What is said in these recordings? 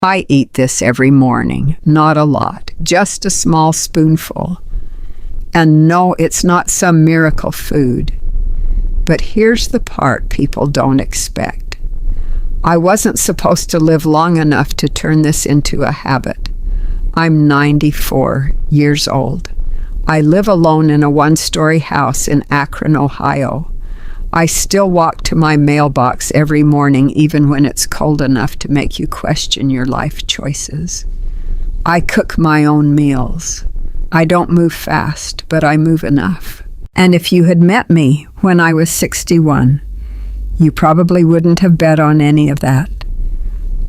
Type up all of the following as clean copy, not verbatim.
I eat this every morning, not a lot, just a small spoonful. And no, it's not some miracle food. But here's the part people don't expect. I wasn't supposed to live long enough to turn this into a habit. I'm 94 years old. I live alone in a one-story house in Akron, Ohio. I still walk to my mailbox every morning, even when it's cold enough to make you question your life choices. I cook my own meals. I don't move fast, but I move enough. And if you had met me when I was 61, you probably wouldn't have bet on any of that.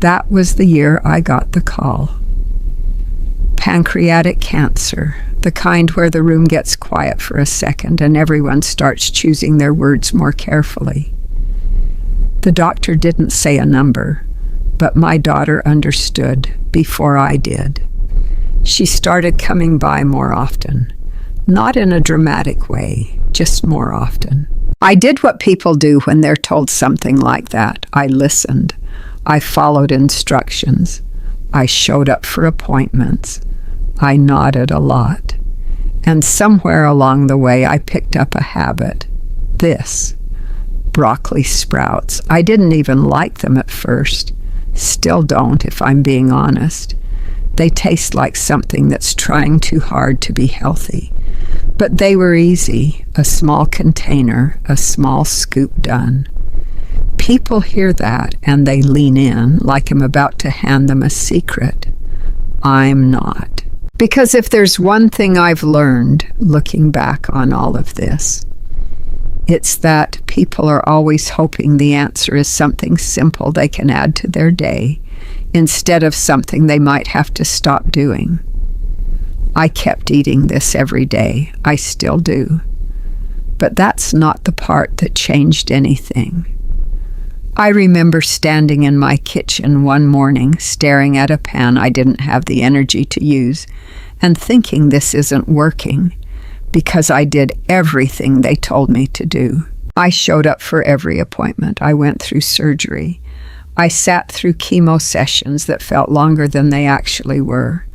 That was the year I got the call. Pancreatic cancer, the kind where the room gets quiet for a second and everyone starts choosing their words more carefully. The doctor didn't say a number, but my daughter understood before I did. She started coming by more often, not in a dramatic way, just more often. I did what people do when they're told something like that. I listened. I followed instructions. I showed up for appointments. I nodded a lot. And somewhere along the way, I picked up a habit. This. Broccoli sprouts. I didn't even like them at first. Still don't, if I'm being honest. They taste like something that's trying too hard to be healthy. But they were easy. A small container, a small scoop done. People hear that and they lean in like I'm about to hand them a secret. I'm not. Because if there's one thing I've learned looking back on all of this, it's that people are always hoping the answer is something simple they can add to their day instead of something they might have to stop doing. I kept eating this every day. I still do. But that's not the part that changed anything. I remember standing in my kitchen one morning, staring at a pan I didn't have the energy to use, and thinking this isn't working, because I did everything they told me to do. I showed up for every appointment. I went through surgery. I sat through chemo sessions that felt longer than they actually were.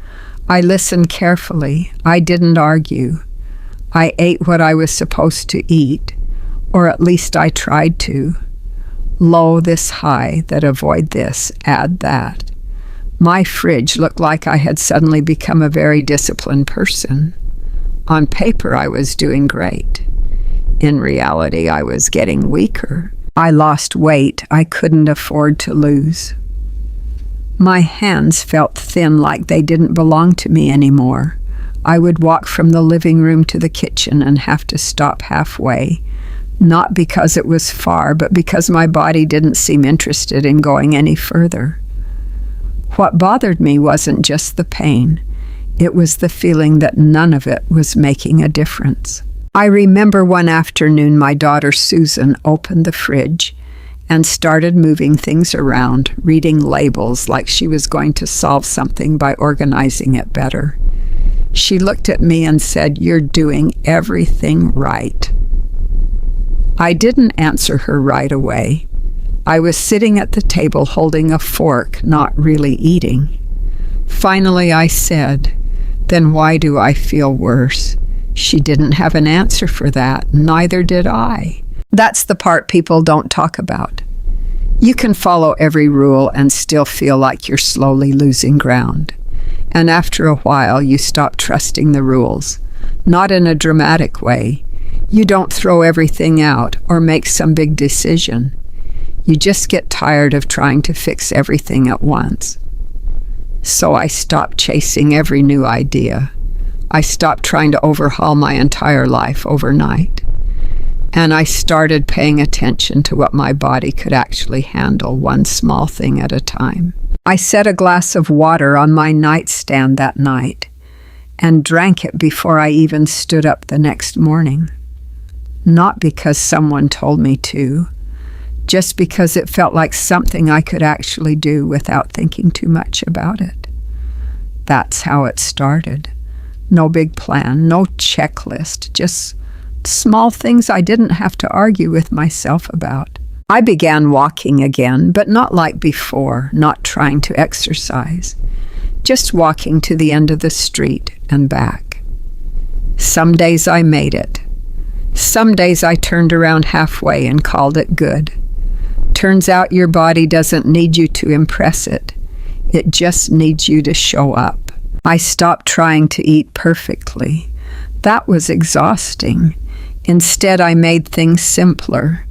I listened carefully. I didn't argue. I ate what I was supposed to eat, or at least I tried to. Low this high, that avoid this, add that. My fridge looked like I had suddenly become a very disciplined person. On paper, I was doing great. In reality, I was getting weaker. I lost weight I couldn't afford to lose. My hands felt thin, like they didn't belong to me anymore. I would walk from the living room to the kitchen and have to stop halfway. Not because it was far, but because my body didn't seem interested in going any further. What bothered me wasn't just the pain. It was the feeling that none of it was making a difference. I remember one afternoon my daughter Susan opened the fridge and started moving things around, reading labels like she was going to solve something by organizing it better. She looked at me and said, "You're doing everything right." I didn't answer her right away. I was sitting at the table holding a fork, not really eating. Finally, I said, "Then why do I feel worse?" She didn't have an answer for that, neither did I. That's the part people don't talk about. You can follow every rule and still feel like you're slowly losing ground. And after a while, you stop trusting the rules. Not in a dramatic way. You don't throw everything out or make some big decision. You just get tired of trying to fix everything at once. So I stopped chasing every new idea. I stopped trying to overhaul my entire life overnight. And I started paying attention to what my body could actually handle, one small thing at a time. I set a glass of water on my nightstand that night and drank it before I even stood up the next morning. Not because someone told me to, just because it felt like something I could actually do without thinking too much about it. That's how it started. No big plan, no checklist, just small things I didn't have to argue with myself about. I began walking again, but not like before, not trying to exercise, just walking to the end of the street and back. Some days I made it. Some days I turned around halfway and called it good. Turns out your body doesn't need you to impress it. It just needs you to show up. I stopped trying to eat perfectly. That was exhausting. Instead, I made things simpler.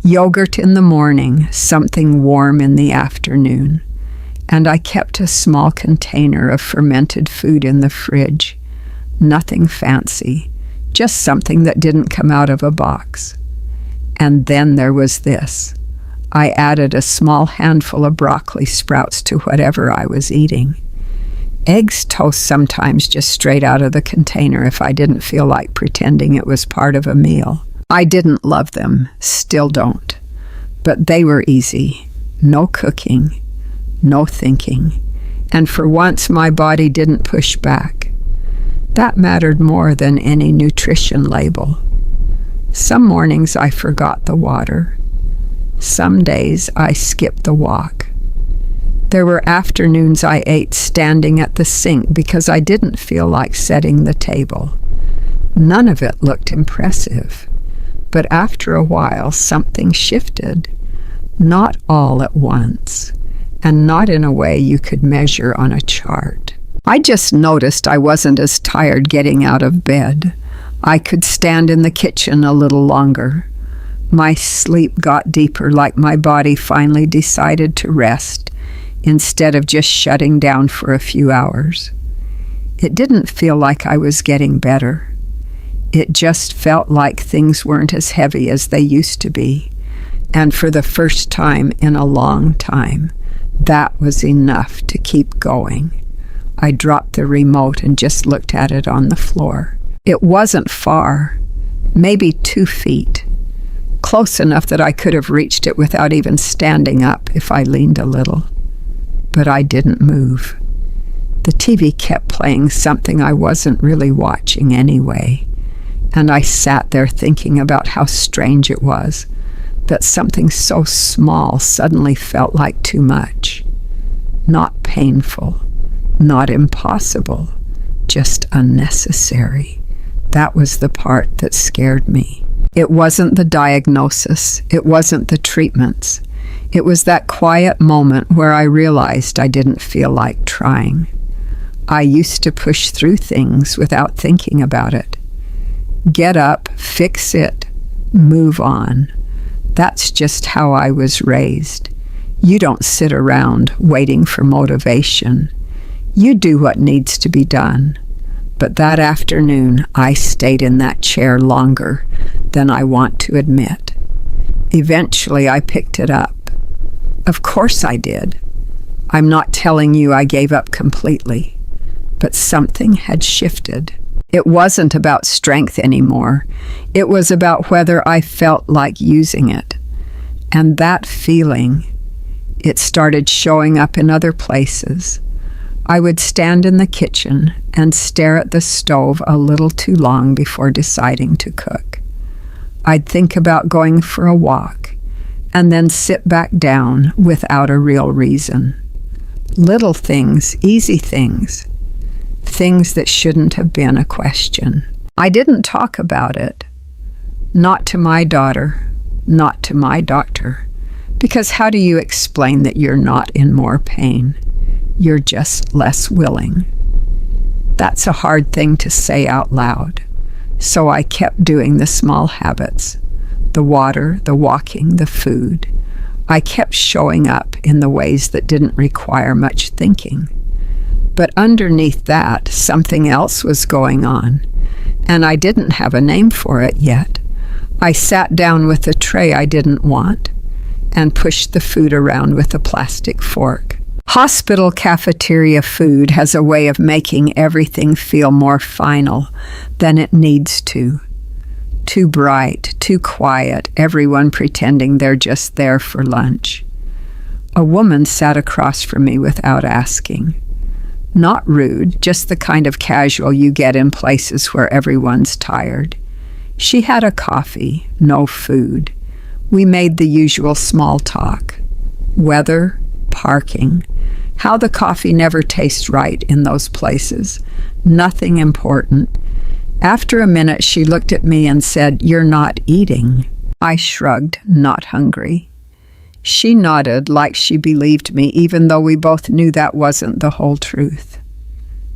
Yogurt in the morning, something warm in the afternoon. And I kept a small container of fermented food in the fridge. Nothing fancy, just something that didn't come out of a box. And then there was this. I added a small handful of broccoli sprouts to whatever I was eating. Eggs toast sometimes just straight out of the container if I didn't feel like pretending it was part of a meal. I didn't love them, still don't. But they were easy. No cooking, no thinking. And for once my body didn't push back. That mattered more than any nutrition label. Some mornings I forgot the water. Some days I skipped the walk. There were afternoons I ate standing at the sink because I didn't feel like setting the table. None of it looked impressive. But after a while, something shifted. Not all at once, and not in a way you could measure on a chart. I just noticed I wasn't as tired getting out of bed. I could stand in the kitchen a little longer. My sleep got deeper, like my body finally decided to rest instead of just shutting down for a few hours. It didn't feel like I was getting better. It just felt like things weren't as heavy as they used to be. And for the first time in a long time, that was enough to keep going. I dropped the remote and just looked at it on the floor. It wasn't far, maybe 2 feet. Close enough that I could have reached it without even standing up if I leaned a little. But I didn't move. The TV kept playing something I wasn't really watching anyway, and I sat there thinking about how strange it was that something so small suddenly felt like too much. Not painful, not impossible, just unnecessary. That was the part that scared me. It wasn't the diagnosis. It wasn't the treatments. It was that quiet moment where I realized I didn't feel like trying. I used to push through things without thinking about it. Get up, fix it, move on. That's just how I was raised. You don't sit around waiting for motivation. You do what needs to be done. But that afternoon, I stayed in that chair longer than I want to admit. Eventually, I picked it up. Of course I did. I'm not telling you I gave up completely, but something had shifted. It wasn't about strength anymore. It was about whether I felt like using it. And that feeling, it started showing up in other places. I would stand in the kitchen and stare at the stove a little too long before deciding to cook. I'd think about going for a walk and then sit back down without a real reason. Little things, easy things, things that shouldn't have been a question. I didn't talk about it. Not to my daughter, not to my doctor, because how do you explain that you're not in more pain? You're just less willing. That's a hard thing to say out loud. So I kept doing the small habits, the water, the walking, the food. I kept showing up in the ways that didn't require much thinking. But underneath that, something else was going on, and I didn't have a name for it yet. I sat down with a tray I didn't want and pushed the food around with a plastic fork. Hospital cafeteria food has a way of making everything feel more final than it needs to. Too bright, too quiet, everyone pretending they're just there for lunch. A woman sat across from me without asking. Not rude, just the kind of casual you get in places where everyone's tired. She had a coffee, no food, We made the usual small talk. Weather, parking, how the coffee never tastes right in those places. Nothing important. After a minute, she looked at me and said, "You're not eating." I shrugged, not hungry. She nodded like she believed me, even though we both knew that wasn't the whole truth.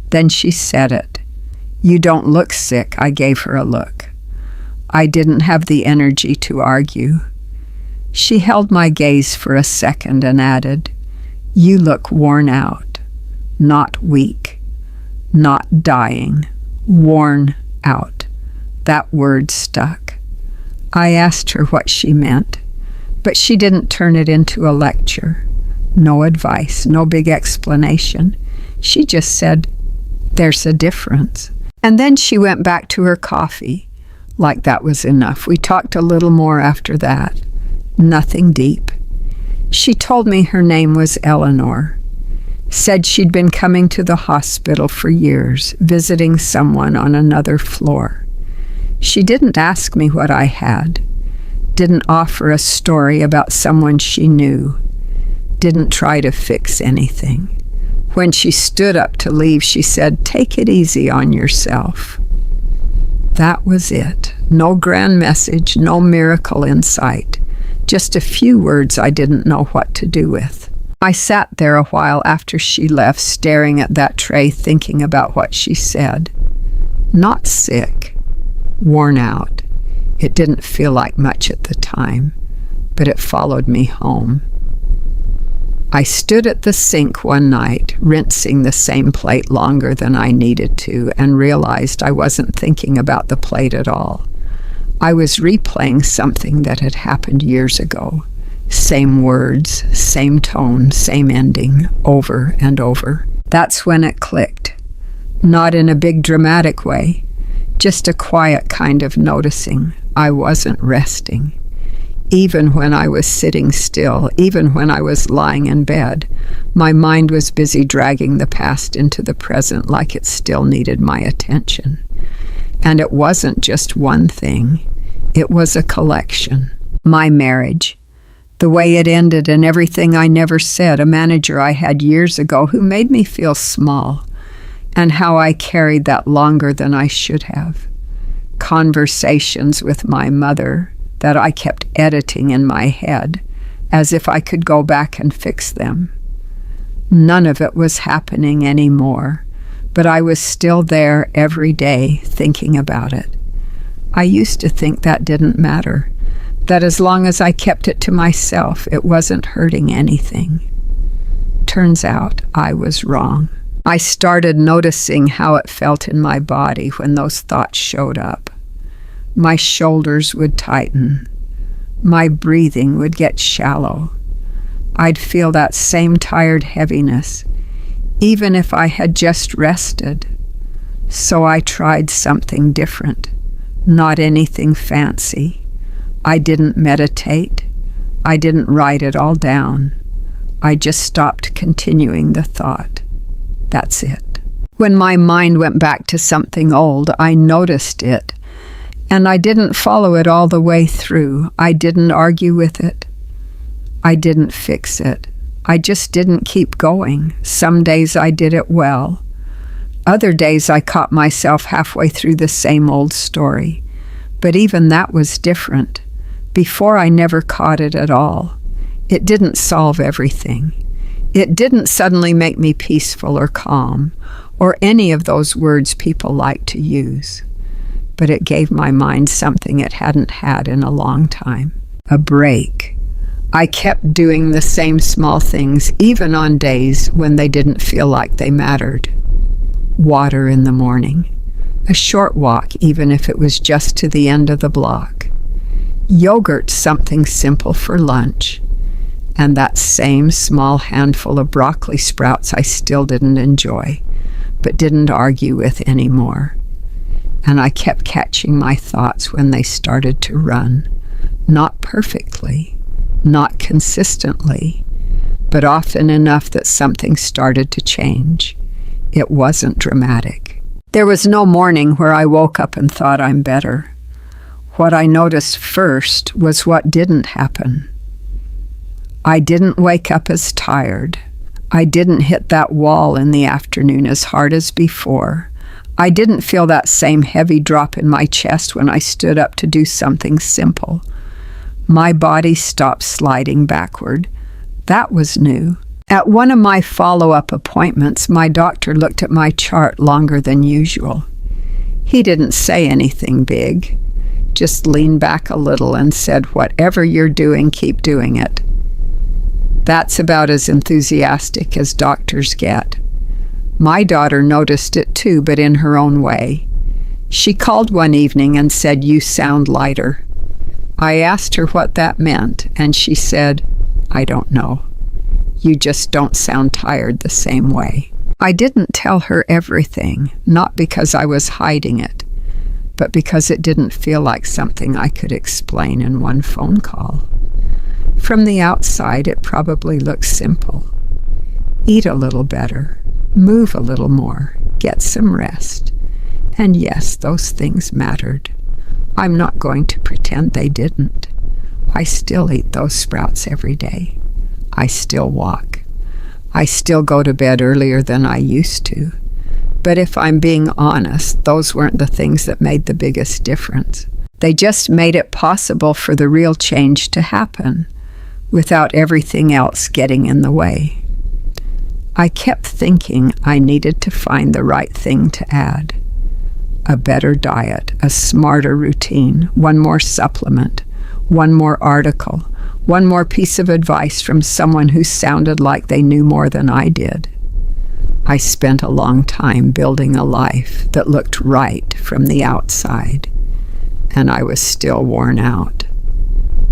Then she said it. "You don't look sick." I gave her a look. I didn't have the energy to argue. She held my gaze for a second and added, "You look worn out, not weak, not dying, worn out." That word stuck. I asked her what she meant, but she didn't turn it into a lecture. No advice, no big explanation. She just said, "There's a difference." And then she went back to her coffee, like that was enough. We talked a little more after that. Nothing deep. She told me her name was Eleanor. Said she'd been coming to the hospital for years, visiting someone on another floor. She didn't ask me what I had, didn't offer a story about someone she knew, didn't try to fix anything. When she stood up to leave, she said, "Take it easy on yourself." That was it. No grand message, no miracle in sight. Just a few words I didn't know what to do with. I sat there a while after she left, staring at that tray, thinking about what she said. Not sick, worn out. It didn't feel like much at the time, but it followed me home. I stood at the sink one night, rinsing the same plate longer than I needed to, and realized I wasn't thinking about the plate at all. I was replaying something that had happened years ago. Same words, same tone, same ending, over and over. That's when it clicked. Not in a big dramatic way, just a quiet kind of noticing. I wasn't resting. Even when I was sitting still, even when I was lying in bed, my mind was busy dragging the past into the present like it still needed my attention. And it wasn't just one thing. It was a collection. My marriage, the way it ended and everything I never said, a manager I had years ago who made me feel small, and how I carried that longer than I should have. Conversations with my mother that I kept editing in my head as if I could go back and fix them. None of it was happening anymore, but I was still there every day thinking about it. I used to think that didn't matter, that as long as I kept it to myself, it wasn't hurting anything. Turns out I was wrong. I started noticing how it felt in my body when those thoughts showed up. My shoulders would tighten. My breathing would get shallow. I'd feel that same tired heaviness, even if I had just rested. So I tried something different, not anything fancy. I didn't meditate. I didn't write it all down. I just stopped continuing the thought. That's it. When my mind went back to something old, I noticed it, and I didn't follow it all the way through. I didn't argue with it. I didn't fix it. I just didn't keep going. Some days I did it well. Other days I caught myself halfway through the same old story. But even that was different. Before, I never caught it at all. It didn't solve everything. It didn't suddenly make me peaceful or calm, or any of those words people like to use. But it gave my mind something it hadn't had in a long time. A break. I kept doing the same small things, even on days when they didn't feel like they mattered. Water in the morning. A short walk, even if it was just to the end of the block. Yogurt, something simple for lunch. And that same small handful of broccoli sprouts I still didn't enjoy, but didn't argue with anymore. And I kept catching my thoughts when they started to run. Not perfectly, not consistently, but often enough that something started to change. It wasn't dramatic. There was no morning where I woke up and thought I'm better. What I noticed first was what didn't happen. I didn't wake up as tired. I didn't hit that wall in the afternoon as hard as before. I didn't feel that same heavy drop in my chest when I stood up to do something simple. My body stopped sliding backward. That was new. At one of my follow-up appointments, my doctor looked at my chart longer than usual. He didn't say anything big, just leaned back a little and said, "Whatever you're doing, keep doing it." That's about as enthusiastic as doctors get. My daughter noticed it too, but in her own way. She called one evening and said, "You sound lighter." I asked her what that meant, and she said, "I don't know. You just don't sound tired the same way." I didn't tell her everything, not because I was hiding it, but because it didn't feel like something I could explain in one phone call. From the outside, it probably looks simple. Eat a little better, move a little more, get some rest. And yes, those things mattered. I'm not going to pretend they didn't. I still eat those sprouts every day. I still walk. I still go to bed earlier than I used to. But if I'm being honest, those weren't the things that made the biggest difference. They just made it possible for the real change to happen without everything else getting in the way. I kept thinking I needed to find the right thing to add. A better diet, a smarter routine, one more supplement, one more article, one more piece of advice from someone who sounded like they knew more than I did. I spent a long time building a life that looked right from the outside, and I was still worn out.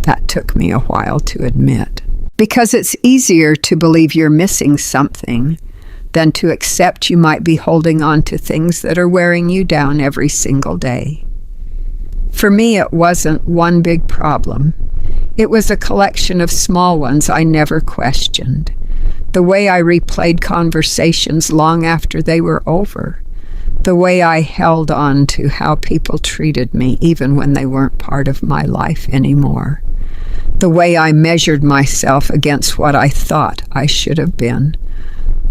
That took me a while to admit, because it's easier to believe you're missing something than to accept you might be holding on to things that are wearing you down every single day. For me, it wasn't one big problem. It was a collection of small ones I never questioned. The way I replayed conversations long after they were over. The way I held on to how people treated me even when they weren't part of my life anymore. The way I measured myself against what I thought I should have been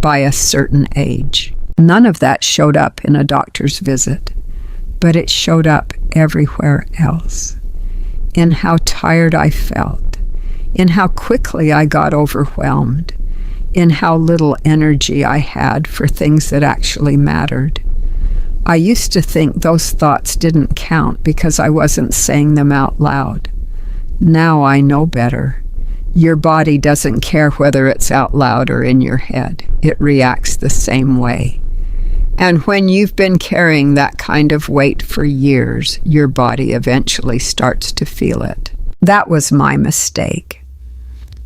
by a certain age. None of that showed up in a doctor's visit, but it showed up everywhere else. In how tired I felt, in how quickly I got overwhelmed, in how little energy I had for things that actually mattered. I used to think those thoughts didn't count because I wasn't saying them out loud. Now I know better. Your body doesn't care whether it's out loud or in your head. It reacts the same way. And when you've been carrying that kind of weight for years, your body eventually starts to feel it. That was my mistake.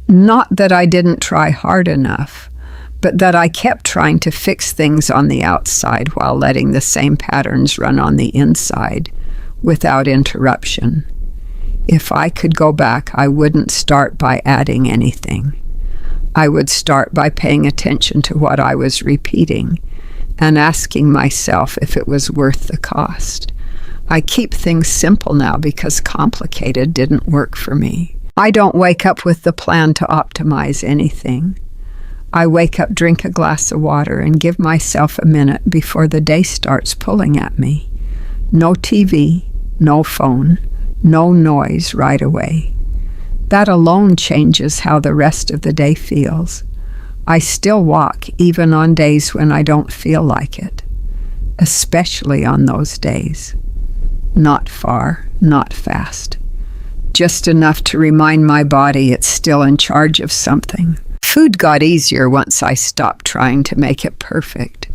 Not that I didn't try hard enough, but that I kept trying to fix things on the outside while letting the same patterns run on the inside without interruption. If I could go back, I wouldn't start by adding anything. I would start by paying attention to what I was repeating and asking myself if it was worth the cost. I keep things simple now because complicated didn't work for me. I don't wake up with the plan to optimize anything. I wake up, drink a glass of water, and give myself a minute before the day starts pulling at me. No TV, no phone, no noise right away. That alone changes how the rest of the day feels. I still walk even on days when I don't feel like it, especially on those days. Not far, not fast. Just enough to remind my body it's still in charge of something. Food got easier once I stopped trying to make it perfect.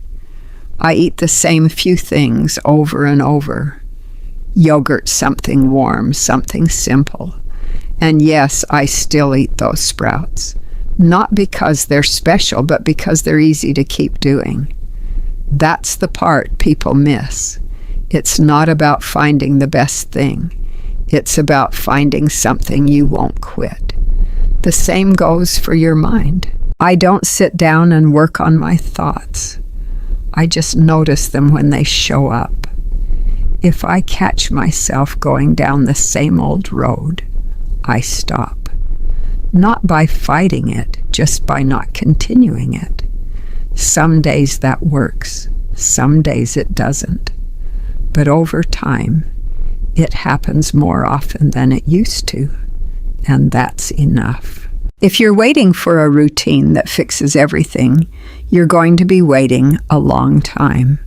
I eat the same few things over and over. Yogurt, something warm, something simple. And yes, I still eat those sprouts. Not because they're special, but because they're easy to keep doing. That's the part people miss. It's not about finding the best thing. It's about finding something you won't quit. The same goes for your mind. I don't sit down and work on my thoughts. I just notice them when they show up. If I catch myself going down the same old road, I stop. Not by fighting it, just by not continuing it. Some days that works, some days it doesn't. But over time, it happens more often than it used to, and that's enough. If you're waiting for a routine that fixes everything, you're going to be waiting a long time.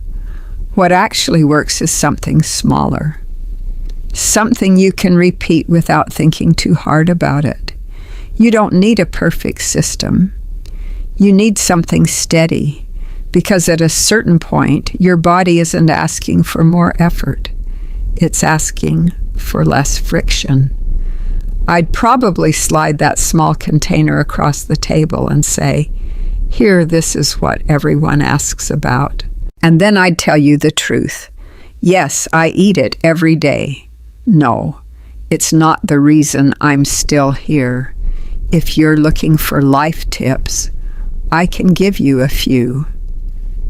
What actually works is something smaller, something you can repeat without thinking too hard about it. You don't need a perfect system. You need something steady, because at a certain point, your body isn't asking for more effort. It's asking for less friction. I'd probably slide that small container across the table and say, "Here, this is what everyone asks about." And then I'd tell you the truth. Yes, I eat it every day. No, it's not the reason I'm still here. If you're looking for life tips, I can give you a few.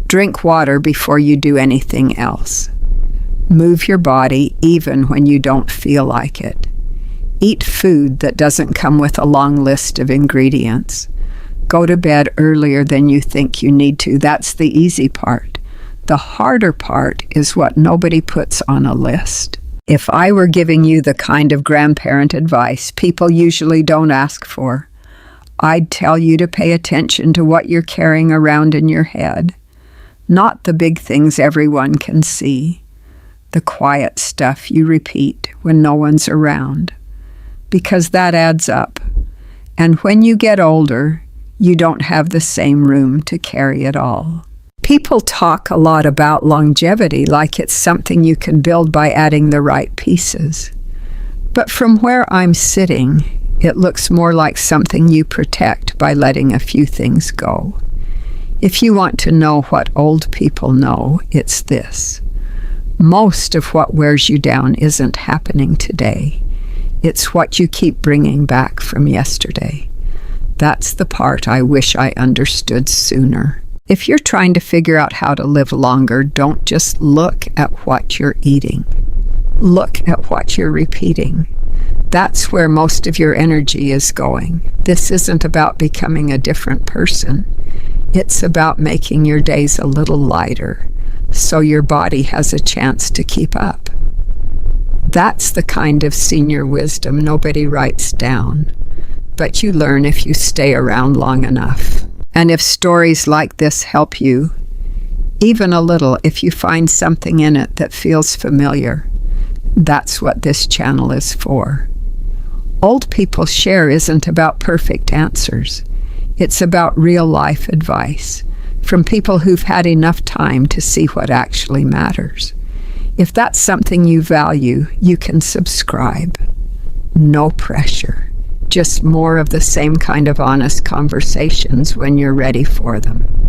Drink water before you do anything else. Move your body even when you don't feel like it. Eat food that doesn't come with a long list of ingredients. Go to bed earlier than you think you need to. That's the easy part. The harder part is what nobody puts on a list. If I were giving you the kind of grandparent advice people usually don't ask for, I'd tell you to pay attention to what you're carrying around in your head. Not the big things everyone can see. The quiet stuff you repeat when no one's around. Because that adds up. And when you get older, you don't have the same room to carry it all. People talk a lot about longevity like it's something you can build by adding the right pieces. But from where I'm sitting, it looks more like something you protect by letting a few things go. If you want to know what old people know, it's this. Most of what wears you down isn't happening today. It's what you keep bringing back from yesterday. That's the part I wish I understood sooner. If you're trying to figure out how to live longer, don't just look at what you're eating. Look at what you're repeating. That's where most of your energy is going. This isn't about becoming a different person. It's about making your days a little lighter, so your body has a chance to keep up. That's the kind of senior wisdom nobody writes down, but you learn if you stay around long enough. And if stories like this help you, even a little, if you find something in it that feels familiar, that's what this channel is for. Old People Share isn't about perfect answers. It's about real-life advice from people who've had enough time to see what actually matters. If that's something you value, you can subscribe. No pressure. Just more of the same kind of honest conversations when you're ready for them.